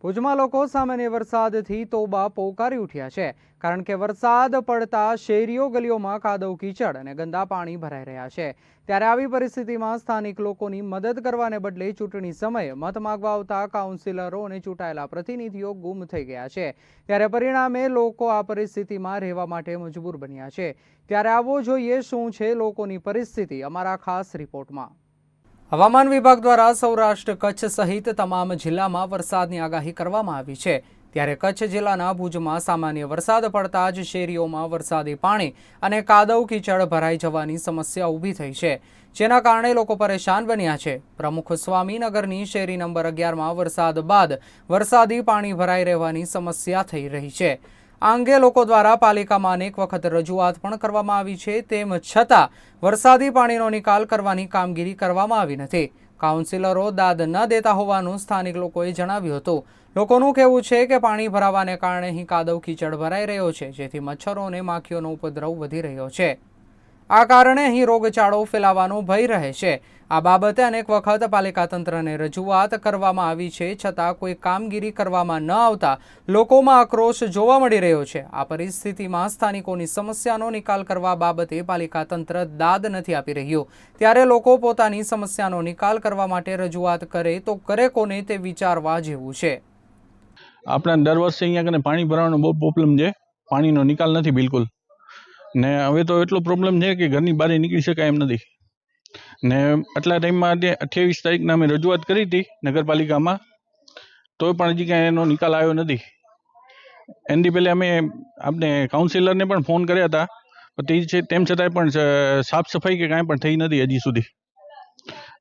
ભુજમાં લોકો સામાન્ય વરસાદથી તોબા પોકારી ઉઠ્યા છે, કારણ કે વરસાદ પડતા શેરીઓ ગલીઓમાં કાદવ કીચડ અને ગંદા પાણી ભરાઈ રહ્યા છે। ત્યારે આવી પરિસ્થિતિમાં સ્થાનિક લોકોની મદદ કરવાને બદલે ચૂંટણી સમયે મત માંગવા આવતા કાઉન્સિલરો અને ચૂંટાયેલા પ્રતિનિધિઓ ગુમ થઈ ગયા છે। ત્યારે પરિણામે લોકો આ પરિસ્થિતિમાં રહેવા માટે મજબૂર બન્યા છે। ત્યારે આવો જોઈએ શું છે લોકોની પરિસ્થિતિ અમારા ખાસ રિપોર્ટમાં। હવામાન વિભાગ દ્વારા સૌરાષ્ટ્ર કચ્છ સહિત તમામ જિલ્લામાં વરસાદની આગાહી કરવામાં આવી છે। ત્યારે કચ્છ જિલ્લાના ભુજમાં સામાન્ય વરસાદ પડતા જ શેરીઓમાં વરસાદી પાણી અને કાદવ કીચડ ભરાઈ જવાની સમસ્યા ઊભી થઈ છે, જેના કારણે લોકો પરેશાન બન્યા છે। પ્રમુખ સ્વામીનગરની શેરી નંબર 11માં વરસાદ બાદ વરસાદી પાણી ભરાઈ રહેવાની સમસ્યા થઈ રહી છે। આ અંગે લોકો દ્વારા પાલિકામાં અનેક વખત રજૂઆત પણ કરવામાં આવી છે, તેમ છતાં વરસાદી પાણીનો નિકાલ કરવાની કામગીરી કરવામાં આવી નથી। કાઉન્સિલરો દાદ ન દેતા હોવાનું સ્થાનિક લોકોએ જણાવ્યું હતું। લોકોનું કહેવું છે કે પાણી ભરાવાને કારણે અહીં કાદવ કીચડ ભરાઈ રહ્યો છે, જેથી મચ્છરો અને માખીઓનો ઉપદ્રવ વધી રહ્યો છે। આ કારણે અહીં રોગચાળો ફેલાવાનો ભય રહે છે। આ બાબતે અનેક વખત પાલિકા તંત્રને રજૂઆત કરવામાં આવી છે, છતાં કોઈ કામગીરી કરવામાં ન આવતા લોકોમાં આક્રોશ જોવા મળી રહ્યો છે। આ પરિસ્થિતિમાં સ્થાનિકોની સમસ્યાનો નિકાલ કરવા બાબતે પાલિકા તંત્ર દાદ નથી આપી રહ્યું। ત્યારે લોકો પોતાની સમસ્યાનો નિકાલ કરવા માટે રજૂઆત કરે તો કરે કોને તે વિચારવા જેવું છે। આપણા દર વર્ષે અહીંયા કને પાણી ભરાવાનો બહુ પ્રોબ્લેમ છે। પાણીનો નિકાલ નથી બિલકુલ, ને હવે તો એટલો પ્રોબ્લેમ છે કે ઘરની બહાર નીકળી શકાય એમ નથી। ને આટલા ટાઈમમાં 28 તારીખના અમે રજૂઆત કરી હતી નગરપાલિકામાં, તોય પણ હજી કાંઈ એનો નિકાલ આવ્યો નથી। એની પહેલે અમે આપણે કાઉન્સિલરને પણ ફોન કર્યા હતા, પણ તેમ છતાંય પણ સાફ સફાઈ કે કાંઈ પણ થઈ નથી હજી સુધી।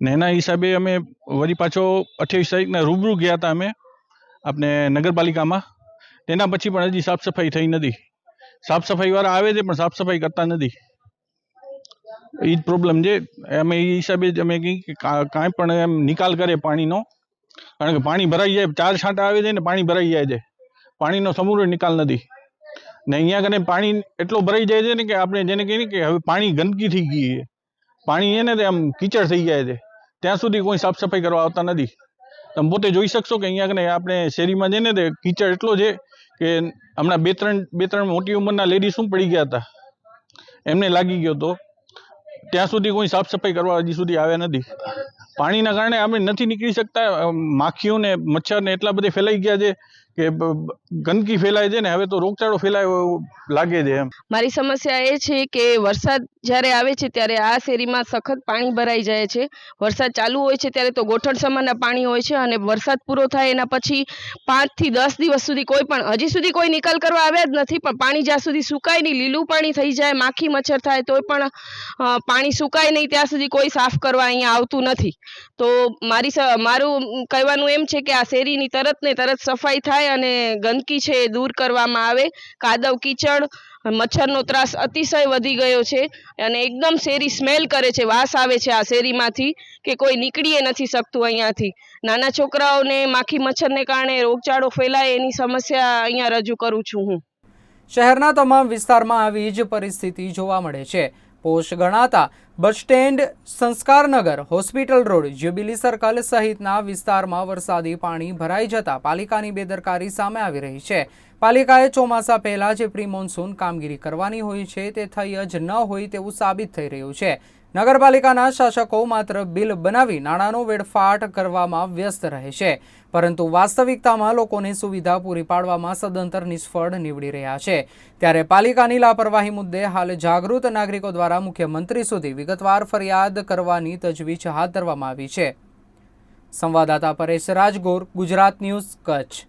ને એના હિસાબે અમે વળી પાછો 28 તારીખના રૂબરૂ ગયા હતા અમે આપણે નગરપાલિકામાં, તેના પછી પણ હજી સાફ સફાઈ થઈ નથી। સાફ સફાઈ વાળા આવે છે પણ સાફ સફાઈ કરતા નથી, એ જ પ્રોબ્લેમ છે। અમે એ હિસાબે જ અમે કંઈ કાંઈ પણ એમ નિકાલ કરે પાણીનો, કારણ કે પાણી ભરાઈ જાય, 4 છાંટા આવે છે ને પાણી ભરાઈ જાય છે, પાણીનો સમૂળ નિકાલ નથી। ને અહીંયા કને પાણી એટલો ભરાઈ જાય છે ને કે આપણે જેને કહીએ કે હવે પાણી ગંદકી થઈ ગઈ છે, પાણી છે ને તે આમ કીચડ થઈ જાય છે, ત્યાં સુધી કોઈ સાફ સફાઈ કરવા આવતા નથી। તમે પોતે જોઈ શકશો કે અહીંયા કને આપણે શેરીમાં છે ને તે કીચડ એટલો છે કે હમણાં બે ત્રણ મોટી ઉંમરના લેડીઝ શું પડી ગયા હતા, એમને લાગી ગયો હતો, ત્યાં સુધી કોઈ સાફ સફાઈ કરવા હજી સુધી આવ્યા નથી। પાણીના કારણે આપણે નથી નીકળી શકતા। માખીઓ ને મચ્છર ને એટલા બધા ફેલાઈ ગયા છે કે ગંદકી ફેલાય છે ને હવે તો રોગચાળો ફેલાયો લાગે છે એમ। મારી સમસ્યા એ છે કે વરસાદ જ્યારે આવે છે ત્યારે આ શેરીમાં સખત પાણી ભરાઈ જાય છે। વરસાદ ચાલુ હોય છે ત્યારે તો ગોઠણ સમાનના પાણી હોય છે, અને વરસાદ પૂરો થાય એના પછી 5 થી 10 દિવસ સુધી હજી સુધી કોઈ નિકાલ કરવા આવ્યા જ નથી। પણ પાણી જ્યાં સુધી સુકાય નહીં, લીલું પાણી થઈ જાય, માખી મચ્છર થાય તોય પણ પાણી સુકાય નહીં ત્યાં સુધી કોઈ સાફ કરવા અહીંયા આવતું નથી। તો મારું કહેવાનું એમ છે કે આ શેરીની તરત ને તરત સફાઈ થાય અને ગંદકી છે એ દૂર કરવામાં આવે। કાદવ કીચડ, મચ્છરનો ત્રાસ અતિશય વધી ગયો છે અને એકદમ શેરી સ્મેલ કરે છે, વાસ આવે છે આ શેરીમાંથી કે કોઈ નીકળીએ નથી શકતું અહીંયાથી। નાના છોકરાઓને માખી મચ્છરને કારણે રોગચાળો ફેલાય એની સમસ્યા અહીંયા રજૂ કરું છું હું। શહેરના તમામ વિસ્તારમાં આવી જ પરિસ્થિતિ જોવા મળે છે। પોશ ગણાતા bus stand, Sanskarnagar, hospital road, jubilee circle સહિતના વિસ્તારમાં વરસાદી પાણી ભરાઈ જતા પાલિકાની બેદરકારી સામે આવી રહી છે। પાલિકાએ ચોમાસા પહેલા જે પ્રી મોન્સૂન કામગીરી કરવાની હોય છે તે થઈ જ ન હોય તેવું સાબિત થઈ રહ્યું છે। નગરપાલિકાના શાસકો માત્ર બિલ બનાવી નાણાંનો વેડફાટ કરવામાં વ્યસ્ત રહે છે, પરંતુ વાસ્તવિકતામાં લોકોને સુવિધા પૂરી પાડવામાં સદંતર નિષ્ફળ નીવડી રહ્યા છે। ત્યારે પાલિકાની લાપરવાહી મુદ્દે હાલ જાગૃત નાગરિકો દ્વારા મુખ્યમંત્રી સુધી વિગતવાર ફરિયાદ કરવાની તજવીજ હાથ ધરવામાં આવી છે। સંવાદદાતા પરેશ રાજગોર, ગુજરાત ન્યૂઝ, કચ્છ।